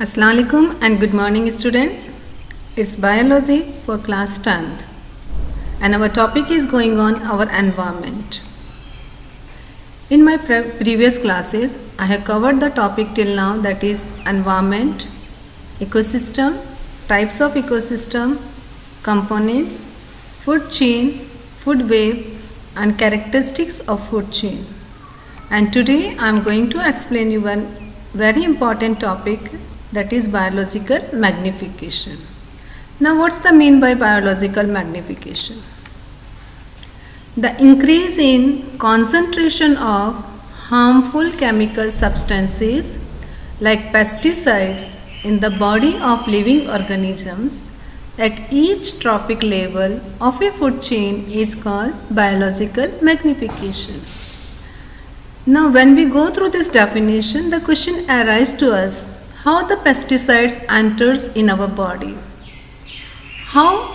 Assalamu alaikum and good morning students. It's biology for class 10th and our topic is going on our environment. In my previous classes I have covered the topic till now, that is environment, ecosystem, types of ecosystem, components, food chain, food web and characteristics of food chain. And today I am going to explain you one very important topic, that is biological magnification. Now what's the mean by biological magnification? The increase in concentration of harmful chemical substances like pesticides in the body of living organisms at each trophic level of a food chain is called biological magnification. Now when we go through this definition, the question arises to us, how the pesticides enters in our body, how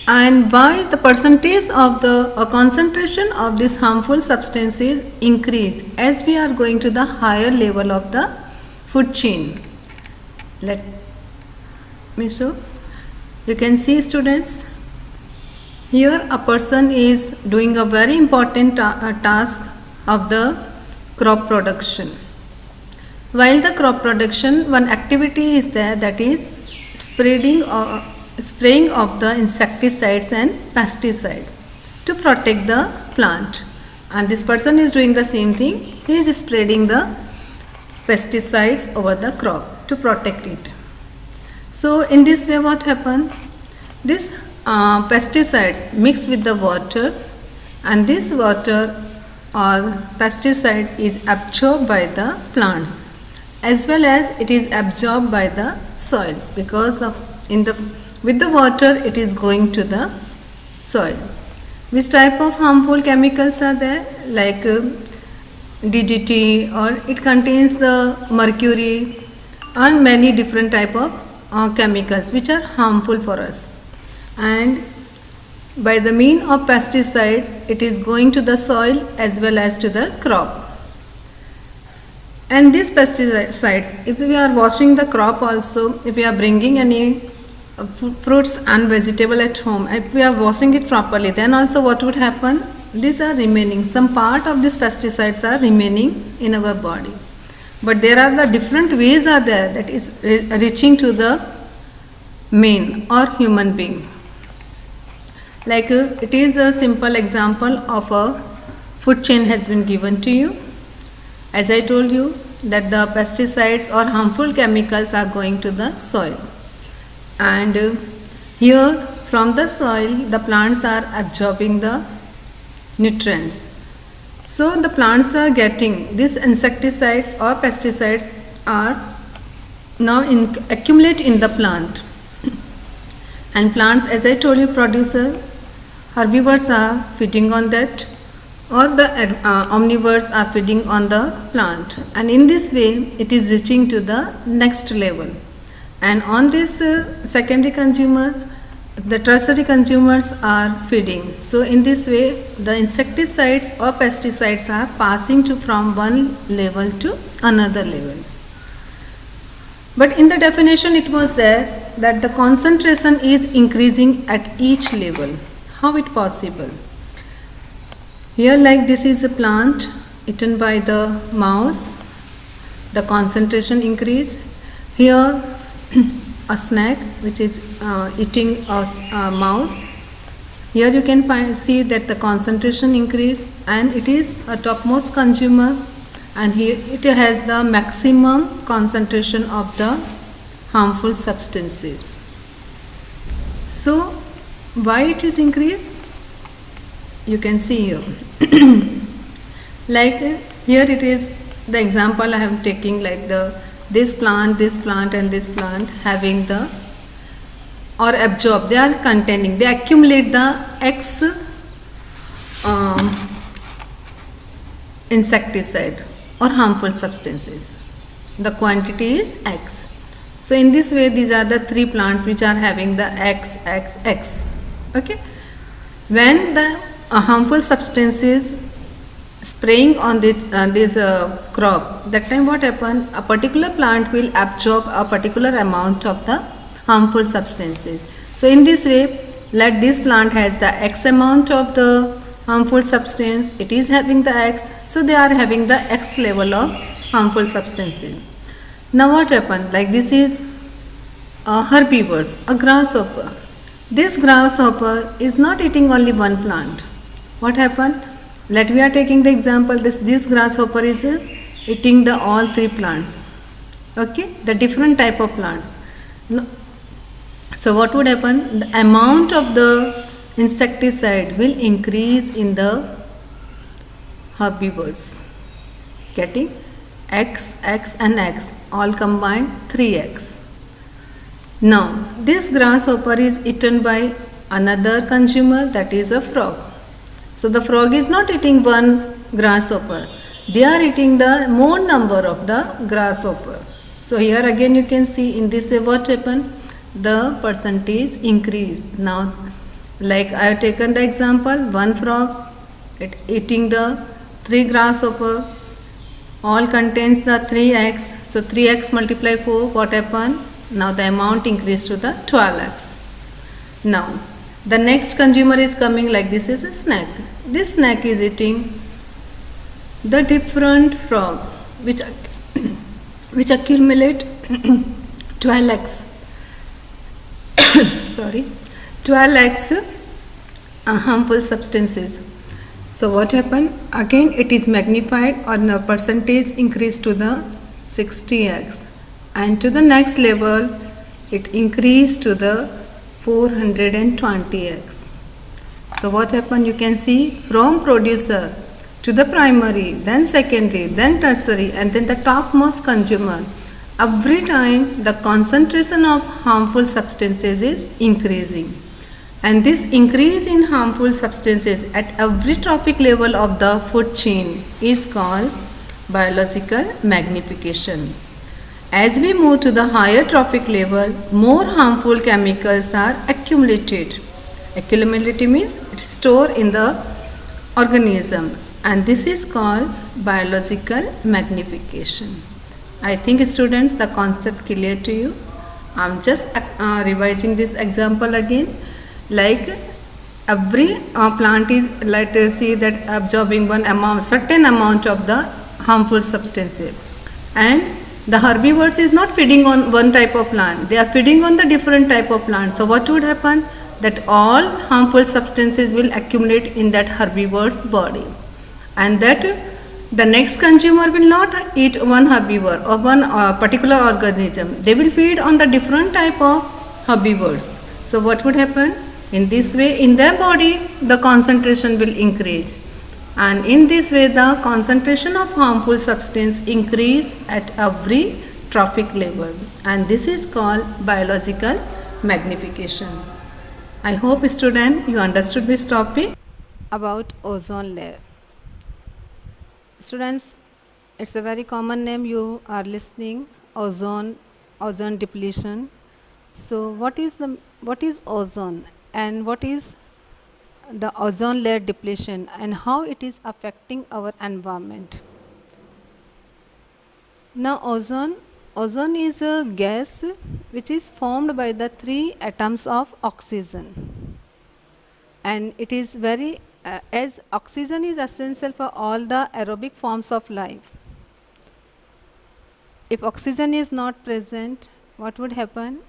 and why the percentage of the concentration of these harmful substances increase as we are going to the higher level of the food chain. Let me show. You can see students, here a person is doing a very important task of the crop production. While the crop production, one activity is there, that is spraying of the insecticides and pesticide to protect the plant. And this person is doing the same thing, he is spreading the pesticides over the crop to protect it. So in this way what happened? This pesticides mix with the water and this water or pesticide is absorbed by the plants as well as it is absorbed by the soil, because with the water it is going to the soil. Which type of harmful chemicals are there? Like DDT, or it contains the mercury and many different type of chemicals which are harmful for us. And by the mean of pesticide it is going to the soil as well as to the crop. And these pesticides, if we are washing the crop also, if we are bringing any fruits and vegetable at home, if we are washing it properly, then also what would happen? These are remaining, some part of these pesticides are remaining in our body. But there are the different ways are there that is reaching to the man or human being. Like it is a simple example of a food chain has been given to you. As I told you that the pesticides or harmful chemicals are going to the soil, and here from the soil the plants are absorbing the nutrients. So the plants are getting these insecticides or pesticides are now accumulate in the plant, and plants, as I told you, herbivores are feeding on that, or the omnivores are feeding on the plant, and in this way it is reaching to the next level. And on this secondary consumer, the tertiary consumers are feeding. So in this way the insecticides or pesticides are passing from one level to another level. But in the definition it was there that the concentration is increasing at each level. How it possible? Here, like this is a plant eaten by the mouse, the concentration increase. Here a snake which is eating a mouse, here you can see that the concentration increase, and it is a topmost consumer, and here it has the maximum concentration of the harmful substances. So why it is increased? You can see here. Like here it is the example I am taking, like this plant and this plant having the or absorb, they are containing, they accumulate the X insecticide or harmful substances. The quantity is X. So in this way these are the three plants which are having the X. Okay. When the harmful substances spraying on this crop, that time what happen, a particular plant will absorb a particular amount of the harmful substances. So in this way, let this plant has the x amount of the harmful substance, it is having the x, so they are having the x level of harmful substances. Now what happened, like this is herbivores, a grasshopper. This grasshopper is not eating only one plant. What happened? Let we are taking the example, this grasshopper is eating the all three plants. Okay, the different type of plants. So what would happen? The amount of the insecticide will increase in the herbivores. Getting x, x and x all combined 3x. Now, this grasshopper is eaten by another consumer, that is a frog. So, the frog is not eating one grasshopper, they are eating the more number of the grasshopper. So, here again you can see in this way what happened, the percentage increase. Now, like I have taken the example, one frog eating the 3 grasshopper, all contains the 3x, so 3x multiply 4, what happened? Now the amount increased to the 12x. Now the next consumer is coming, like this is a snake. This snake is eating the different frog which accumulate 12x 12x harmful substances. So what happened? Again it is magnified, or the percentage increased to the 60x, and to the next level it increased to the 420x. So what happened? You can see from producer to the primary, then secondary, then tertiary, and then the topmost consumer. Every time the concentration of harmful substances is increasing, and this increase in harmful substances at every trophic level of the food chain is called biological magnification. As we move to the higher trophic level, more harmful chemicals are accumulated. Accumulated means stored in the organism, and this is called biological magnification. I think students, the concept clear to you. I am just revising this example again. Like every plant is, let us see that absorbing certain amount of the harmful substances, and the herbivores is not feeding on one type of plant, they are feeding on the different type of plants. So what would happen? That all harmful substances will accumulate in that herbivore's body, and that the next consumer will not eat one herbivore or one particular organism, they will feed on the different type of herbivores. So what would happen? In this way, in their body the concentration will increase, and in this way the concentration of harmful substance increase at every trophic level, and this is called biological magnification. I hope student you understood this topic about ozone layer. Students, it's a very common name you are listening, ozone depletion. So what is ozone, and what is the ozone layer depletion, and how it is affecting our environment? Now ozone is a gas which is formed by the 3 atoms of oxygen, and it is very as oxygen is essential for all the aerobic forms of life. If oxygen is not present, what would happen?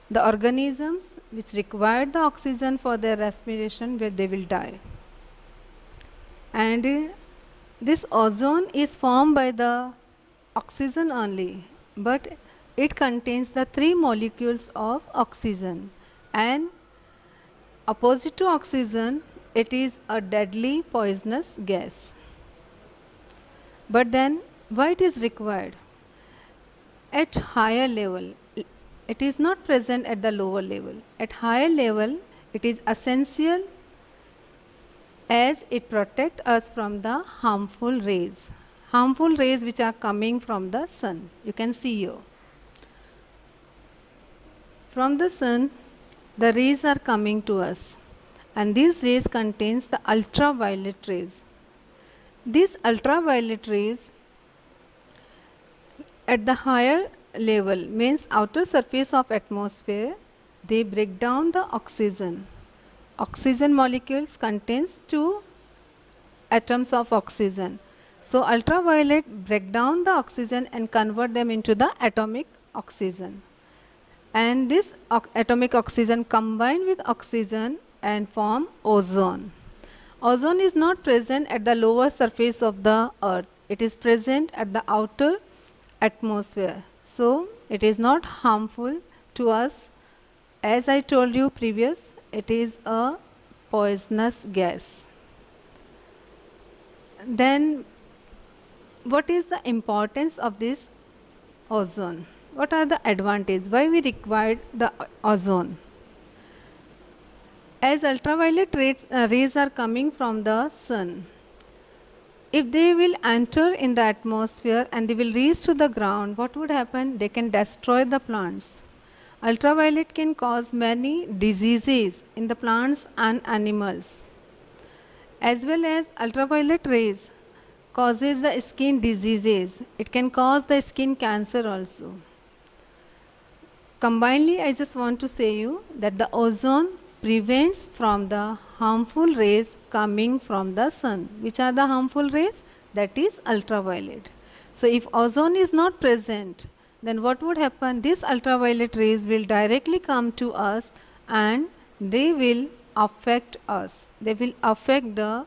The organisms which require the oxygen for their respiration, where they will die. And this ozone is formed by the oxygen only, but it contains the 3 molecules of oxygen, and opposite to oxygen, it is a deadly poisonous gas. But then why it is required? At higher level, it is not present at the lower level. At higher level, it is essential as it protects us from the harmful rays which are coming from the sun. You can see here. From the sun, the rays are coming to us, and these rays contains the ultraviolet rays, These ultraviolet rays at the higher level means outer surface of atmosphere, they break down the oxygen. Oxygen molecules contains two atoms of oxygen. So ultraviolet break down the oxygen and convert them into the atomic oxygen. And this atomic oxygen combine with oxygen and form ozone. Ozone is not present at the lower surface of the earth. It is present at the outer atmosphere. So it is not harmful to us. As I told you previous, it is a poisonous gas. Then what is the importance of this ozone? What are the advantages? Why we require the ozone? As ultraviolet rays are coming from the sun, if they will enter in the atmosphere and they will reach to the ground, what would happen? They can destroy the plants. Ultraviolet can cause many diseases in the plants and animals. As well as ultraviolet rays causes the skin diseases. It can cause the skin cancer also. Combinedly, I just want to say you that the ozone prevents from the harmful rays coming from the sun. Which are the harmful rays? That is ultraviolet. So if ozone is not present, then what would happen? These ultraviolet rays will directly come to us and they will affect us. They will affect the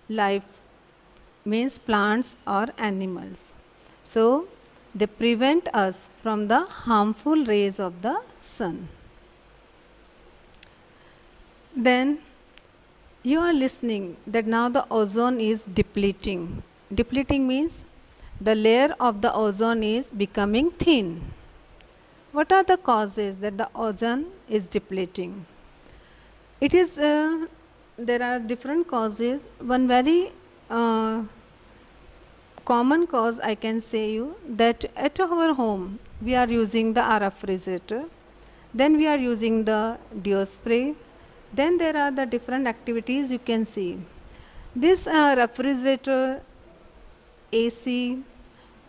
life, means plants or animals. So they prevent us from the harmful rays of the sun. Then you are listening that now the ozone is depleting. Depleting means the layer of the ozone is becoming thin. What are the causes that the ozone is depleting? It is there are different causes. One very common cause I can say you that at our home we are using the refrigerator, then we are using the deo spray, then there are the different activities you can see. This refrigerator, AC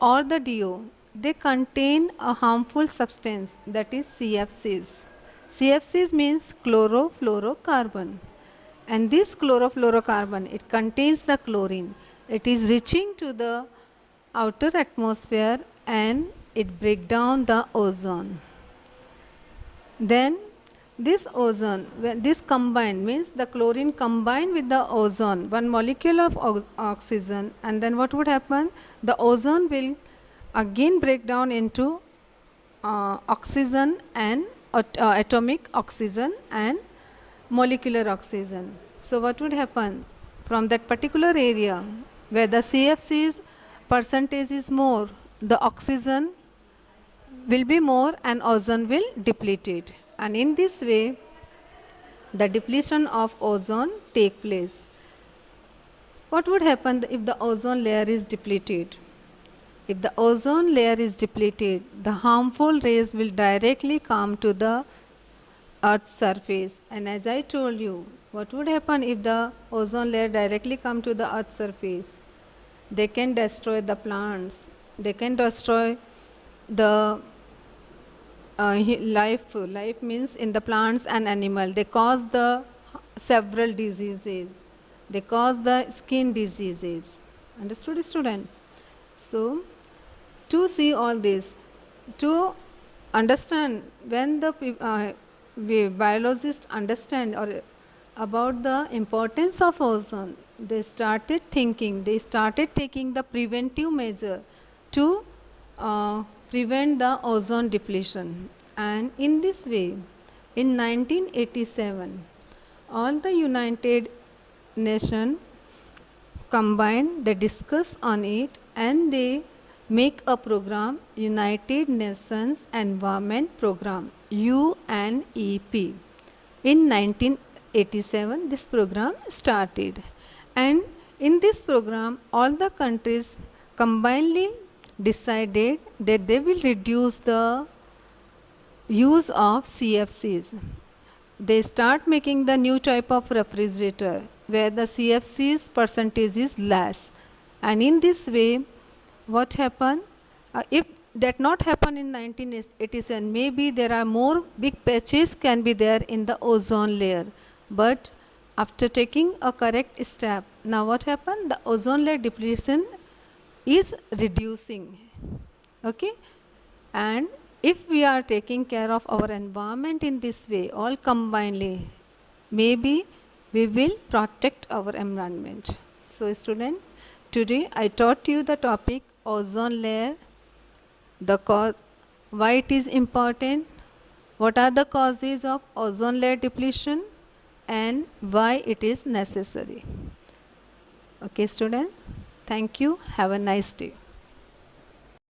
or the deo, they contain a harmful substance that is CFCs. CFCs means chlorofluorocarbon, and this chlorofluorocarbon, it contains the chlorine. It is reaching to the outer atmosphere and it break down the ozone. Then this ozone, when this combined means the chlorine combined with the ozone, one molecule of oxygen, and then what would happen? The ozone will again break down into oxygen and atomic oxygen and molecular oxygen. So what would happen? From that particular area where the CFC's percentage is more, the oxygen will be more and ozone will deplete it. And in this way, the depletion of ozone take place. What would happen if the ozone layer is depleted? If the ozone layer is depleted, the harmful rays will directly come to the Earth's surface. And as I told you, what would happen if the ozone layer directly come to the Earth's surface? They can destroy the plants. They can destroy the life means in the plants and animal. They cause the several diseases. They cause the skin diseases. Understood, student? So to see all this, to understand when the biologists understand or about the importance of ozone, they started thinking, they started taking the preventive measure to prevent the ozone depletion. And in this way, in 1987, all the United Nations combined, they discuss on it and they make a program, United Nations Environment Program, UNEP. In 1987, this program started, and in this program, all the countries combinedly decided that they will reduce the use of CFCs. They start making the new type of refrigerator where the CFCs percentage is less, And in this way, what happened? If that not happen in 1987, maybe there are more big patches can be there in the ozone layer. But after taking a correct step, now what happened? The ozone layer depletion is reducing. Okay, and if we are taking care of our environment in this way, all combinedly, maybe we will protect our environment. So student, today I taught you the topic ozone layer, the cause, why it is important, what are the causes of ozone layer depletion, and why it is necessary. Okay student, thank you, have a nice day.